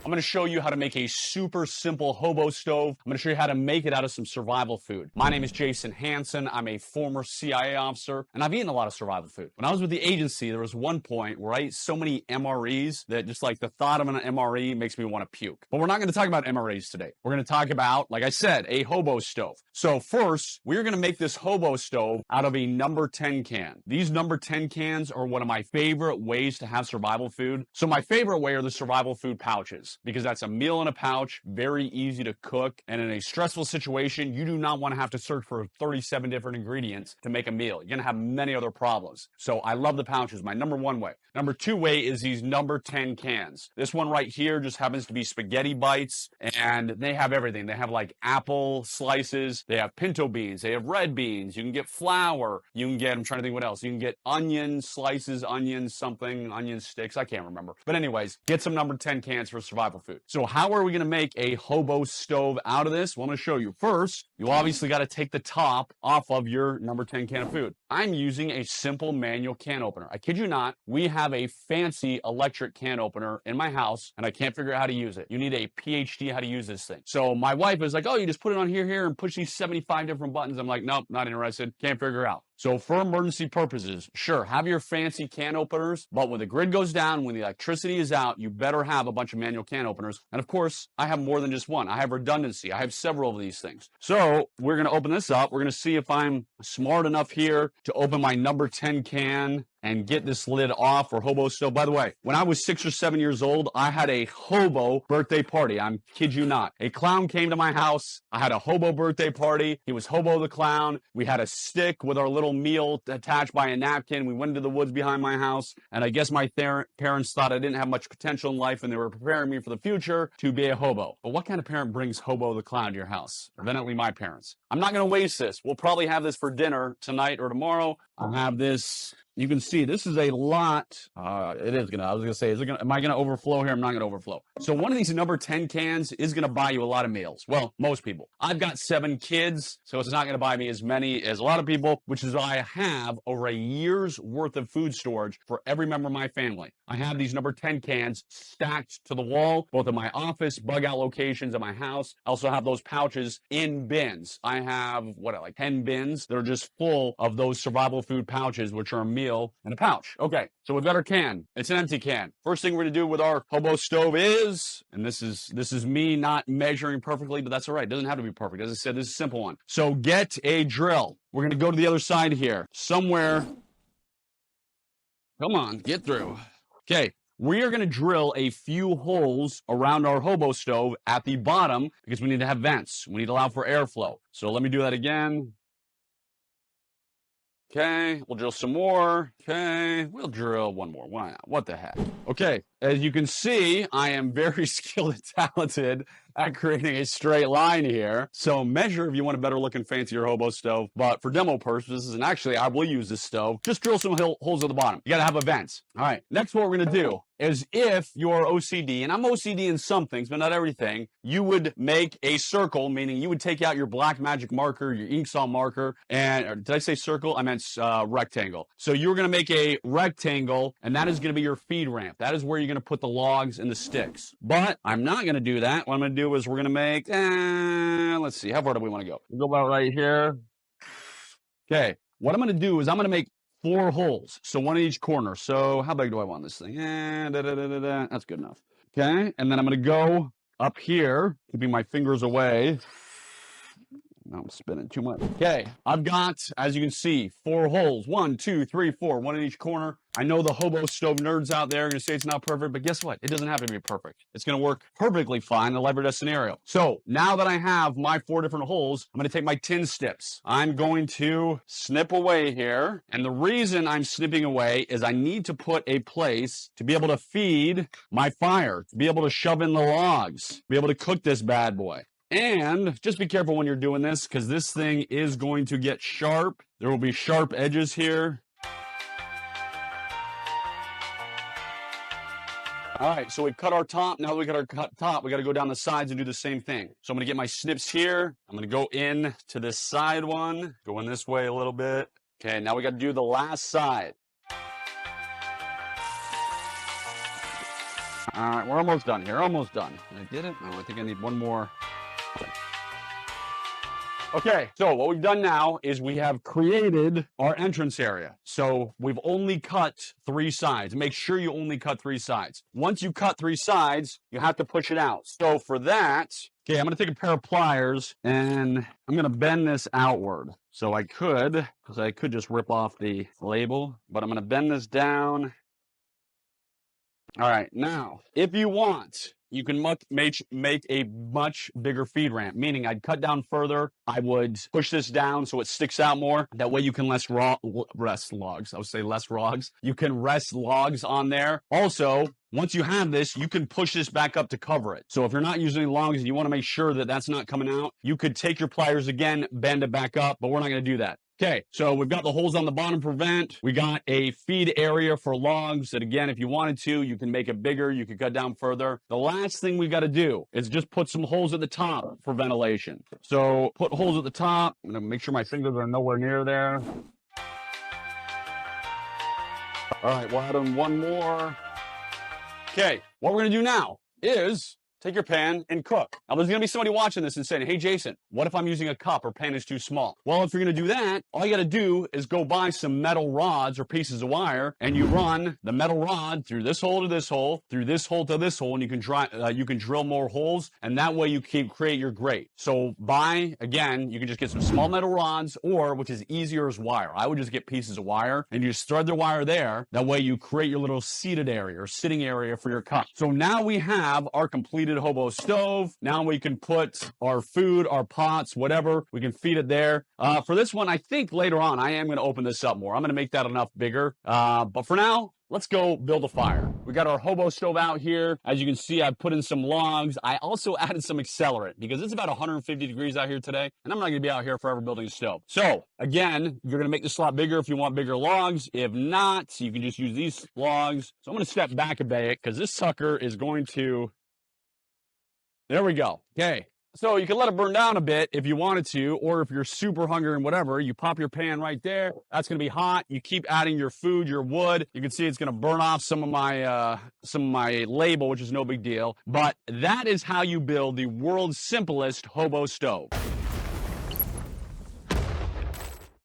I'm going to show you how to make a super simple hobo stove. I'm going to show you how to make it out of some survival food. My name is Jason Hansen. I'm a former CIA officer, and I've eaten a lot of survival food. When I was with the agency, there was one point where I ate so many MREs that just like the thought of an MRE makes me want to puke. But we're not going to talk about MREs today. We're going to talk about, like I said, a hobo stove. So first, we're going to make this hobo stove out of a number 10 can. These number 10 cans are one of my favorite ways to have survival food. So my favorite way are the survival food pouches, because that's a meal in a pouch, very easy to cook, and in a stressful situation, you do not want to have to search for 37 different ingredients to make a meal. You're going to have many other problems. So I love the pouches, my number one way. Number two way is these number 10 cans. This one right here just happens to be spaghetti bites, and they have everything. They have like apple slices, they have pinto beans, they have red beans, you can get flour, you can get, I'm trying to think what else, you can get onion slices, onion something, onion sticks, I can't remember. But anyways, get some number 10 cans for survival food. So how are we going to make a hobo stove out of this? Well, I'm going to show you. First, you obviously got to take the top off of your number 10 can of food. I'm using a simple manual can opener. I kid you not, we have a fancy electric can opener in my house, and I can't figure out how to use it. You need a PhD how to use this thing. So my wife is like, oh, you just put it on here, and push these 75 different buttons. I'm like, nope, not interested. Can't figure it out. So for emergency purposes, sure, have your fancy can openers, but when the grid goes down, when the electricity is out, you better have a bunch of manual can openers. And of course, I have more than just one. I have redundancy. I have several of these things. So we're going to open this up. We're going to see if I'm smart enough here to open my number 10 can and get this lid off for hobo stove. By the way, when I was 6 or 7 years old, I had a hobo birthday party. I'm kid you not. A clown came to my house. I had a hobo birthday party. He was Hobo the Clown. We had a stick with our little meal attached by a napkin. We went into the woods behind my house, and I guess my parents thought I didn't have much potential in life, and they were preparing me for the future to be a hobo. But what kind of parent brings Hobo the Clown to your house? Evidently my parents. I'm not going to waste this. We'll probably have this for dinner tonight or tomorrow. I'll have this. You can see this is a lot. It is gonna, I was gonna say, am I gonna overflow here? I'm not gonna overflow. So one of these number 10 cans is gonna buy you a lot of meals. Well, most people. I've got 7 kids, so it's not gonna buy me as many as a lot of people, which is why I have over a year's worth of food storage for every member of my family. I have these number 10 cans stacked to the wall, both in my office, bug out locations at my house. I also have those pouches in bins. I have, like 10 bins that are just full of those survival food pouches, which are a meal in a pouch. Okay, so we've got our can. It's an empty can. First thing we're gonna do with our hobo stove is, and this is me not measuring perfectly, but that's all right. It doesn't have to be perfect. As I said, this is a simple one. So get a drill. We're gonna go to the other side here. Somewhere. Come on, get through. Okay. We are going to drill a few holes around our hobo stove at the bottom because we need to have vents. We need to allow for airflow. So let me do that again. Okay, we'll drill some more. Okay, we'll drill one more. Why not? What the heck? Okay, as you can see, I am very skilled and talented at creating a straight line here. So measure if you want a better looking, fancier hobo stove. But for demo purposes, and actually I will use this stove, just drill some holes at the bottom. You gotta have a vent. All right, next what we're gonna do is if you're OCD, and I'm OCD in some things, but not everything, you would make a circle, meaning you would take out your black magic marker, your ink saw marker, and did I say circle? I meant rectangle. So you're going to make a rectangle, and that is going to be your feed ramp. That is where you're going to put the logs and the sticks. But I'm not going to do that. What I'm going to do is we're going to make, let's see, how far do we want to go? We'll go about right here. Okay, what I'm going to do is I'm going to make 4 holes, so one in each corner. So how big do I want this thing? That's good enough. Okay, and then I'm going to go up here, keeping my fingers away. Now I'm spinning too much. Okay, I've got, as you can see, 4 holes. 1, 2, 3, 4, one in each corner. I know the hobo stove nerds out there are going to say it's not perfect, but guess what? It doesn't have to be perfect. It's going to work perfectly fine in the life or death scenario. So now that I have my 4 different holes, I'm going to take my tin snips. I'm going to snip away here. And the reason I'm snipping away is I need to put a place to be able to feed my fire, to be able to shove in the logs, be able to cook this bad boy. And just be careful when you're doing this because this thing is going to get sharp. There will be sharp edges here. All right, so we've cut our top. Now that we got our cut top, we got to go down the sides and do the same thing. So I'm going to get my snips here. I'm going to go in to this side one, going this way a little bit. Okay, now we got to do the last side. All right, we're almost done here. Almost done. I did it? No, I think I need one more. Okay, so what we've done now is we have created our entrance area. So we've only cut 3 sides. Make sure you only cut 3 sides. Once you cut 3 sides, you have to push it out. So for that, okay, I'm gonna take a pair of pliers and I'm gonna bend this outward. So I could, because I could just rip off the label, but I'm gonna bend this down. All right, now, if you want, you can make a much bigger feed ramp, meaning I'd cut down further. I would push this down so it sticks out more. That way you can rest logs. I would say less logs. You can rest logs on there. Also, once you have this, you can push this back up to cover it. So if you're not using logs and you want to make sure that that's not coming out, you could take your pliers again, bend it back up, but we're not going to do that. Okay, so we've got the holes on the bottom for vent. We got a feed area for logs that, again, if you wanted to, you can make it bigger. You could cut down further. The last thing we got to do is just put some holes at the top for ventilation. So put holes at the top. I'm going to make sure my fingers are nowhere near there. All right, we'll add in one more. Okay, what we're going to do now is take your pan and cook. Now, there's going to be somebody watching this and saying, hey, Jason, what if I'm using a cup or pan is too small? Well, if you're going to do that, all you got to do is go buy some metal rods or pieces of wire, and you run the metal rod through this hole to this hole, through this hole to this hole, and you can drill more holes, and that way you can create your grate. So again, you can just get some small metal rods, or, which is easier, is wire. I would just get pieces of wire, and you just thread the wire there. That way you create your little seated area or sitting area for your cup. So now we have our completed hobo stove. Now we can put our food, our pots, whatever, we can feed it there. For this one, I think later on I am going to open this up more. I'm going to make that enough bigger. But for now, let's go build a fire. We got our hobo stove out here. As you can see, I put in some logs. I also added some accelerant because it's about 150 degrees out here today, and I'm not going to be out here forever building a stove. So again, you're going to make this a lot bigger if you want bigger logs. If not, you can just use these logs. So I'm going to step back a bit because this sucker is going to... There we go. Okay. So you can let it burn down a bit if you wanted to, or if you're super hungry and whatever, you pop your pan right there. That's going to be hot. You keep adding your food, your wood. You can see it's going to burn off some of my label, which is no big deal. But that is how you build the world's simplest hobo stove.